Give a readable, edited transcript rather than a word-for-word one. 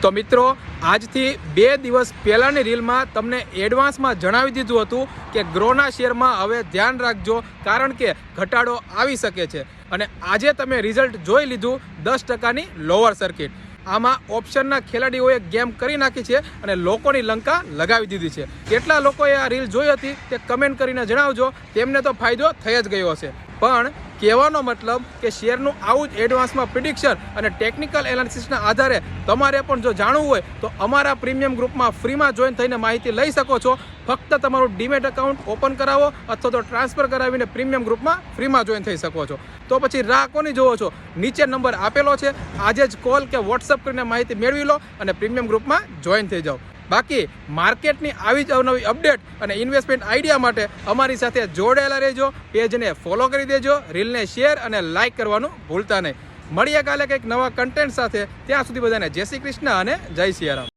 તો મિત્રો, આજથી 2 દિવસ પહેલાંની રીલમાં તમને એડવાન્સમાં જણાવી દીધું હતું કે ગ્રોના શેરમાં હવે ધ્યાન રાખજો, કારણ કે ઘટાડો આવી શકે છે. અને આજે તમે રિઝલ્ટ જોઈ લીધું 10%ની લોઅર સર્કિટ. આમાં ઓપ્શનના ખેલાડીઓએ ગેમ કરી નાખી છે અને લોકોની લંકા લગાવી દીધી છે. કેટલા લોકોએ આ રીલ જોઈ હતી તે કમેન્ટ કરીને જણાવજો. તેમને તો ફાયદો થઈ જ ગયો હશે. પણ કહેવાનો મતલબ કે શેરનું આવું જ એડવાન્સમાં પ્રિડિક્શન અને ટેકનિકલ એનાલિસિસના આધારે તમારે પણ જો જાણવું હોય તો અમારા પ્રીમિયમ ગ્રુપમાં ફ્રીમાં જોઈન થઈને માહિતી લઈ શકો છો. ફક્ત તમારું ડીમેટ એકાઉન્ટ ઓપન કરાવો અથવા તો ટ્રાન્સફર કરાવીને પ્રીમિયમ ગ્રુપમાં ફ્રીમાં જોઈન થઈ શકો છો. તો પછી રાહ કોની જોવો છો? નીચે નંબર આપેલો છે, આજે જ કોલ કે વોટ્સઅપ કરીને માહિતી મેળવી લો અને પ્રીમિયમ ગ્રુપમાં જોઈન થઈ જાઓ. બાકી માર્કેટની આવી જ અવનવી અપડેટ અને ઇન્વેસ્ટમેન્ટ આઈડિયા માટે અમારી સાથે જોડાયેલા રહેજો. પેજને ફોલો કરી દેજો, રીલને શેર અને લાઇક કરવાનું ભૂલતા નહીં. મળીએ કાલે કંઈક નવા કન્ટેન્ટ સાથે. ત્યાં સુધી બધાને જય શ્રી કૃષ્ણ અને જય સિયારામ.